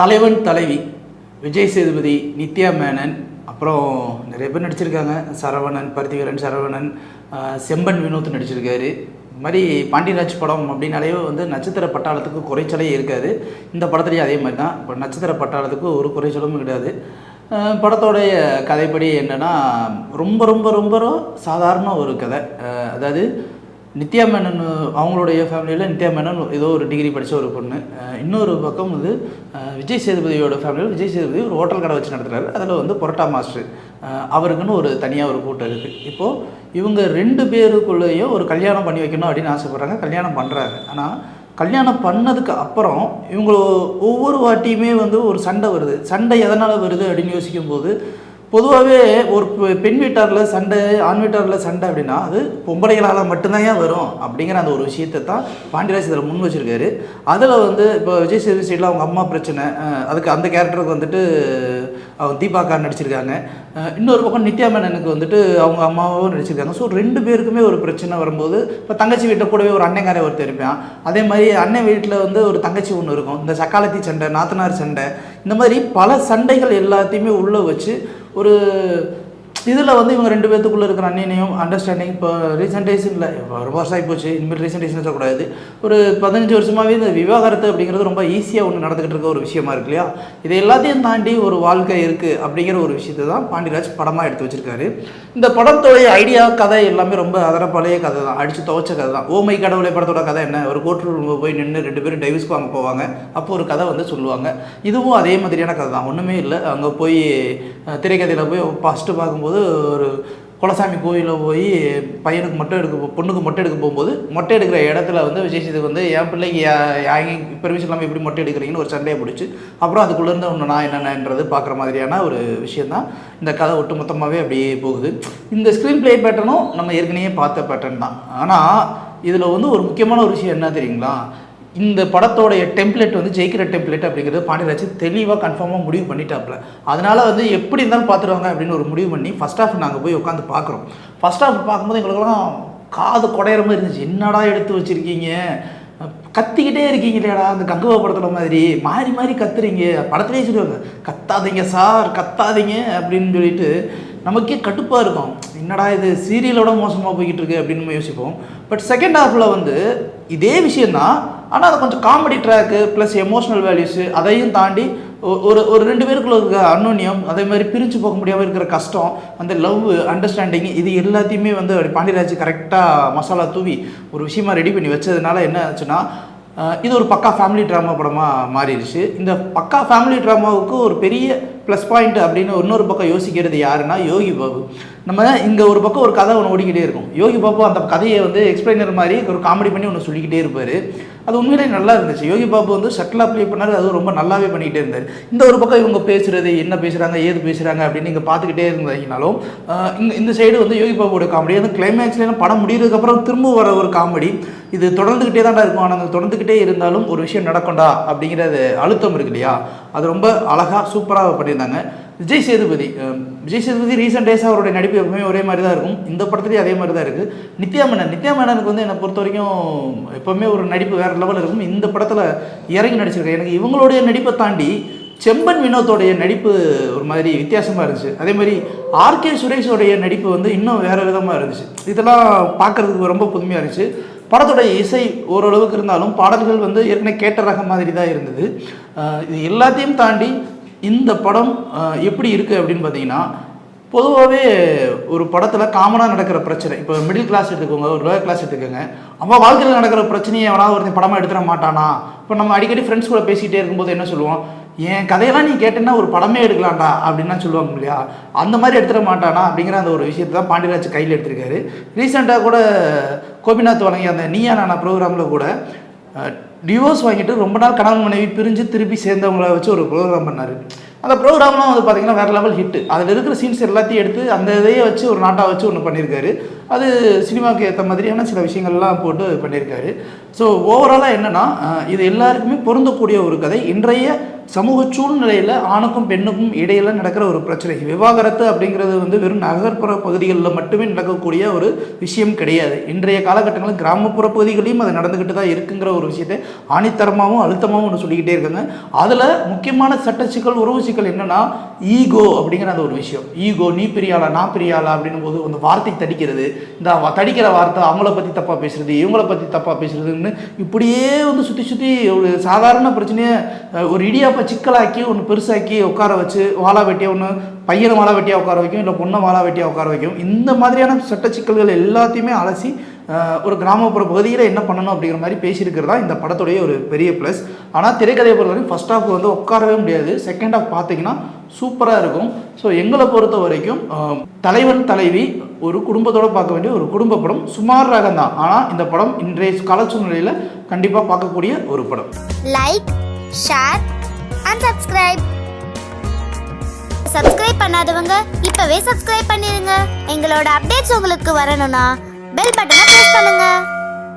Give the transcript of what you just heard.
தலைவன் தலைவி விஜய் சேதுபதி, நித்யா மேனன், அப்புறம் நிறைய பேர் நடிச்சிருக்காங்க. சரவணன், பருத்திவீரன் சரவணன், செம்பன் வினோத் நடிச்சிருக்காரு. இது மாதிரி பாண்டியராஜ் படம் அப்படின்னாலே வந்து நட்சத்திர பட்டாளத்துக்கு குறைச்சலே இருக்காது. இந்த படத்துலேயும் அதே மாதிரி தான். இப்போ நட்சத்திர பட்டாளத்துக்கு ஒரு குறைச்சலும் கிடையாது. படத்தோடைய கதைப்படி என்னென்னா ரொம்ப ரொம்ப ரொம்ப சாதாரண ஒரு கதை. அதாவது நித்யா மேனன் அவங்களுடைய ஃபேமிலியில் நித்யா மேனன் ஏதோ ஒரு டிகிரி படித்த ஒரு பொண்ணு. இன்னொரு பக்கம் வந்து விஜய் சேதுபதியோட ஃபேமிலியில் விஜய் சேதுபதி ஒரு ஹோட்டல் கடை வச்சு நடத்துகிறாரு. அதில் வந்து பரோட்டா மாஸ்டர் அவருக்குன்னு ஒரு தனியாக ஒரு கூட்டம் இருக்குது. இப்போது இவங்க 2 பேருக்குள்ளேயும் ஒரு கல்யாணம் பண்ணி வைக்கணும் அப்படின்னு ஆசைப்பட்றாங்க. கல்யாணம் பண்ணுறாங்க. ஆனால் கல்யாணம் பண்ணதுக்கு அப்புறம் இவங்க ஒவ்வொரு வாட்டியுமே வந்து ஒரு சண்டை வருது. சண்டை எதனால் வருது அப்படின்னு யோசிக்கும்போது பொதுவாகவே ஒரு பெண் வீட்டாரில் சண்டை, ஆண் வீட்டாரில் சண்டை அப்படின்னா அது பொம்பளைகளால் மட்டும்தான் ஏன் வரும் அப்படிங்கிற அந்த ஒரு விஷயத்தை தான் பாண்டியராஜ் இதில் முன் வச்சுருக்காரு. அதில் வந்து இப்போ விஜய் சேதுபதி சைடில் அவங்க அம்மா பிரச்சனை, அதுக்கு அந்த கேரக்டருக்கு வந்துட்டு அவங்க தீபாக்கா நடிச்சிருக்காங்க. இன்னொரு பக்கம் நித்யா மேனனுக்கு வந்துட்டு அவங்க அம்மாவும் நடிச்சிருக்காங்க. ஸோ 2 பேருக்குமே ஒரு பிரச்சனை வரும்போது இப்போ தங்கச்சி வீட்டில் கூடவே ஒரு அண்ணங்காரே ஒருத்தர் இருப்பான். அதே மாதிரி அண்ணன் வீட்டில் வந்து ஒரு தங்கச்சி ஒன்று இருக்கும். இந்த சக்காலத்தி சண்டை, நாத்தனார் சண்டை, இந்த மாதிரி பல சண்டைகள் எல்லாத்தையுமே உள்ளே வச்சு ஒரு இதில் வந்து இவங்க 2 பேர்த்துக்குள்ளே இருக்கிற அந்நியனையும் அண்டர்ஸ்டாண்டிங் இப்போ ரீசெண்ட் டேஸில் ரொம்ப வருஷம் ஆகிப்போச்சு. இனிமேல் ரீசெண்ட் டேஸ்னு சொல்லக்கூடாது. ஒரு 15 வருஷமாகவே இந்த விவாகரத்து அப்படிங்கிறது ரொம்ப ஈஸியாக ஒன்று நடந்துக்கிட்டு இருக்க ஒரு விஷயமா இருக்கு இல்லையா? இதை எல்லாத்தையும் தாண்டி ஒரு வாழ்க்கை இருக்குது அப்படிங்கிற ஒரு விஷயத்தை தான் பாண்டியராஜ் படமாக எடுத்து வச்சுருக்காரு. இந்த படத்தோடைய ஐடியா, கதை எல்லாமே ரொம்ப பழைய கதை தான். அடித்து துவச்ச கதை தான். ஓமை கடவுளை படத்தோட கதை என்ன? ஒரு கோர்ட் ரூம் போய் நின்று 2 பேரும் டைவர்ஸ்க்கு வாங்க போவாங்க. அப்போ ஒரு கதை வந்து சொல்லுவாங்க. இதுவும் அதே மாதிரியான கதை தான். ஒன்றுமே இல்லை. அங்கே போய் திரைக்கதையில் போய் ஃபஸ்ட்டு பார்க்கும்போது ஒரு குலசாமி கோயிலில் போய் பையனுக்கு மொட்டை எடுக்க, பொண்ணுக்கு மொட்டை எடுக்க போகும்போது மொட்டை எடுக்கிற இடத்துல வந்து விஜய் சேதுபதி வந்து என் பிள்ளைக்கு பெர்மிஷன் இல்லாமல் எப்படி மொட்டை எடுக்கிறீங்கன்னு ஒரு சண்டையை பிடிச்சி அப்புறம் அதுக்குள்ளேருந்து ஒன்று நான் என்னென்னன்றது பார்க்குற மாதிரியான ஒரு விஷயந்தான் இந்த கதை ஒட்டு மொத்தமாகவே அப்படியே போகுது. இந்த ஸ்க்ரீன் பிளே பேட்டர்னும் நம்ம ஏற்கனவே பார்த்த பேட்டர்ன் தான். ஆனால் இதில் வந்து ஒரு முக்கியமான ஒரு விஷயம் என்ன தெரியுங்களா? இந்த படத்தோடைய டெம்ப்ளேட் வந்து ஜெயிக்கிற டெம்ப்ளேட் அப்படிங்கிறது பாண்டியராஜ் தெளிவாக கன்ஃபார்மாக முடிவு பண்ணிட்டாப்புல. அதனால் வந்து எப்படி இருந்தாலும் பார்த்துருவாங்க அப்படின்னு ஒரு முடிவு பண்ணி ஃபஸ்ட் ஹாஃப் நாங்கள் போய் உட்காந்து பார்க்குறோம். ஃபஸ்ட் ஹாஃப் பார்க்கும்போது எங்களுக்கெல்லாம் காது குடையிற மாதிரி இருந்துச்சு. என்னடா எடுத்து வச்சுருக்கீங்க, கத்திக்கிட்டே இருக்கீங்க இல்லையாடா, அந்த கங்குவா படத்தில் மாதிரி மாறி மாறி கத்துறீங்க. படத்துலேயே சொல்லுவாங்க கத்தாதீங்க சார், கத்தாதீங்க அப்படின்னு சொல்லிட்டு நமக்கே கடுப்பாக இருக்கும். என்னடா இது சீரியலோட மோசமாக போய்கிட்டு இருக்கு அப்படின்னு நம்ம யோசிப்போம். பட் செகண்ட் ஹாஃபில் வந்து இதே விஷயந்தான், ஆனால் அது கொஞ்சம் comedy track plus emotional values அதையும் தாண்டி ஒரு 2 பேருக்குள்ள இருக்கிற அன்னோன்யம், அதே மாதிரி பிரித்து போக முடியாமல் இருக்கிற கஷ்டம், அந்த லவ், அண்டர்ஸ்டாண்டிங், இது எல்லாத்தையுமே வந்து பாண்டியராஜ் கரெக்டாக மசாலா தூவி ஒரு விஷயமா ரெடி பண்ணி வச்சதுனால என்ன ஆச்சுன்னா இது ஒரு பக்கா ஃபேமிலி ட்ராமா படமாக மாறிடுச்சு. இந்த பக்கா ஃபேமிலி ட்ராமாவுக்கு ஒரு பெரிய ப்ளஸ் பாயிண்ட் அப்படின்னு இன்னொரு பக்கம் யோசிக்கிறது யாருன்னா யோகி பாபு. நம்ம இங்கே ஒரு பக்கம் ஒரு கதை ஒன்று ஓடிக்கிட்டே இருக்கும். யோகி பாபு அந்த கதையை வந்து எக்ஸ்பிளைனர் மாதிரி ஒரு காமெடி பண்ணி ஒன்று சொல்லிக்கிட்டே இருப்பார். அது உண்மையிலே நல்லா இருந்துச்சு. யோகி பாபு வந்து ஷட்டில் ப்ளே பண்ணார். அது ரொம்ப நல்லாவே பண்ணிக்கிட்டே இருந்தார். இந்த ஒரு பக்கம் இவங்க பேசுகிறது, என்ன பேசுகிறாங்க, ஏது பேசுகிறாங்க அப்படின்னு நீங்கள் பார்த்துக்கிட்டே இருந்தீங்கனாலும் இந்த சைடு வந்து யோகி பாபுவோட காமெடி வந்து கிளைமேக்ஸ்லாம் படம் முடிகிறதுக்கப்புறம் திரும்ப வர ஒரு காமெடி, இது தொடர்ந்துக்கிட்டே தான்டா இருக்கும். ஆனால் அது தொடர்ந்துக்கிட்டே இருந்தாலும் ஒரு விஷயம் நடக்கும்டா அப்படிங்கிறது அழுத்தம் இருக்கு இல்லையா? அது ரொம்ப அழகாக சூப்பராக பண்ணியிருந்தாங்க. விஜய் சேதுபதி ரீசெண்ட் டேஸாக அவருடைய நடிப்பு எப்பவுமே ஒரே மாதிரி தான் இருக்கும். இந்த படத்துலேயும் அதே மாதிரி தான் இருக்குது. நித்யா மேனனுக்கு வந்து என்னை பொறுத்த வரைக்கும் எப்போவுமே ஒரு நடிப்பு வேறு லெவலில் இருக்கும். இந்த படத்தில் இறங்கி நடிச்சிருக்கேன். எனக்கு இவங்களுடைய நடிப்பை தாண்டி செம்பன் வினோத்தோடைய நடிப்பு ஒரு மாதிரி வித்தியாசமாக இருந்துச்சு. அதே மாதிரி ஆர்கே சுரேஷோடைய நடிப்பு வந்து இன்னும் வேறு விதமாக இருந்துச்சு. இதெல்லாம் பார்க்குறதுக்கு ரொம்ப புதுமையாக இருந்துச்சு. படத்தோட இசை ஓரளவுக்கு இருந்தாலும் பாடல்கள் வந்து ஏற்கனவே கேட்ட ரகம் மாதிரி தான் இருந்தது. இது எல்லாத்தையும் தாண்டி இந்த படம் எப்படி இருக்குது அப்படின்னு பார்த்தீங்கன்னா, பொதுவாகவே ஒரு படத்தில் காமனாக நடக்கிற பிரச்சனை, இப்போ மிடில் கிளாஸ் எடுத்துக்கோங்க, ஒரு லோயர் கிளாஸ் எடுத்துக்கோங்க, அவன் வாழ்க்கையில் நடக்கிற பிரச்சனையை எவனாவது ஒருத்தன் படமாக எடுத்துட மாட்டானா? இப்போ நம்ம அடிக்கடி ஃப்ரெண்ட்ஸ் கூட பேசிகிட்டே இருக்கும்போது என்ன சொல்லுவோம், என் கதையெல்லாம் நீ கேட்டேன்னா ஒரு படமே எடுக்கலாம்டா அப்படின்னா சொல்லுவாங்க இல்லையா? அந்த மாதிரி எடுத்துட மாட்டானா அப்படிங்கிற அந்த ஒரு விஷயத்தை தான் பாண்டியராஜ் கையில் எடுத்திருக்காரு. ரீசெண்டாக கூட கோபிநாத் வழங்கிய அந்த நீயா நானா ப்ரோக்ராமில் கூட டிவோர்ஸ் வாங்கிட்டு ரொம்ப நாள் கணவன் மனைவி பிரிஞ்சு திருப்பி சேர்ந்தவங்கள வச்சு ஒரு ப்ரோக்ராம் பண்ணார். அந்த ப்ரோக்ராம்லாம் வந்து பார்த்திங்கன்னா வேறு லெவல் ஹிட்டு. அதில் இருக்கிற சீன்ஸ் எல்லாத்தையும் எடுத்து அந்த இதையே வச்சு ஒரு நாட்டாக வச்சு ஒன்று பண்ணியிருக்காரு. அது சினிமாவுக்கு ஏற்ற மாதிரியான சில விஷயங்கள்லாம் போட்டு பண்ணியிருக்காரு. ஸோ ஓவராலாக என்னென்னா இது எல்லாருக்குமே பொருந்தக்கூடிய ஒரு கதை. இன்றைய சமூக சூழ்நிலையில் ஆணுக்கும் பெண்ணுக்கும் இடையில் நடக்கிற ஒரு பிரச்சனை. விவாகரத்து அப்படிங்கிறது வந்து வெறும் நகர்ப்புற பகுதிகளில் மட்டுமே நடக்கக்கூடிய ஒரு விஷயம் கிடையாது. இன்றைய காலகட்டங்களில் கிராமப்புற பகுதிகளையும் அது நடந்துக்கிட்டு தான் இருக்குங்கிற ஒரு விஷயத்தை ஆணித்தரமாகவும் அழுத்தமாகவும் ஒன்று சொல்லிக்கிட்டே இருக்காங்க. அதில் முக்கியமான சட்ட சிக்கல் உறவு சிக்கல் என்னென்னா ஈகோ அப்படிங்கிற அந்த ஒரு விஷயம். ஈகோ, நீ பெரியாளா நான் பெரியாளா அப்படின்னும் போது அந்த வார்த்தைக்கு தடிக்கிறது, இந்த தடிக்கிற வார்த்தை அவங்கள பற்றி தப்பாக பேசுகிறது, இவங்கள பற்றி தப்பாக பேசுகிறதுன்னு இப்படியே வந்து சுற்றி சுற்றி ஒரு சாதாரண பிரச்சனையை ஒரு இடியாப்ப சிக்கலாக்கி ஒன்று பெருசாக்கி உட்கார வச்சு வாழா வெட்டியாக ஒன்று பையனை வாழா வெட்டியாக உட்கார வைக்கும், இல்லை பொண்ணை வாழா வெட்டியாக உட்கார வைக்கும். இந்த மாதிரியான சட்ட சிக்கல்கள் எல்லாத்தையுமே அலசி ஒரு கிராமப்புற பகுதியில் என்ன பண்ணணும் அப்படிங்கிற மாதிரி பேசியிருக்கிறதா இந்த படத்துடைய ஒரு பெரிய ப்ளஸ். ஆனால் திரைக்கதையை பொறுத்தவரைக்கும் ஃபர்ஸ்ட் ஹாஃப் வந்து உட்காரவே முடியாது, செகண்ட் ஹாஃப் பார்த்தீங்கன்னா சூப்பராக இருக்கும். ஸோ எங்களை பொறுத்த வரைக்கும் தலைவன் தலைவி ஒரு குடும்பத்தோடு பார்க்க வேண்டிய ஒரு குடும்ப படம், சுமார் ரகம் தான். ஆனால் இந்த படம் இன்றைய கால சூழ்நிலையில் கண்டிப்பாக பார்க்கக்கூடிய ஒரு படம். லைக், ஷேர் அண்ட் சப்ஸ்கிரைப் பண்ணாதவங்க இப்பவே சப்ஸ்கிரைப் பண்ணிருங்க. எங்களோட அப்டேட்ஸ் உங்களுக்கு வரணும்னா பெல் பட்டனை பிரஸ் பண்ணுங்க.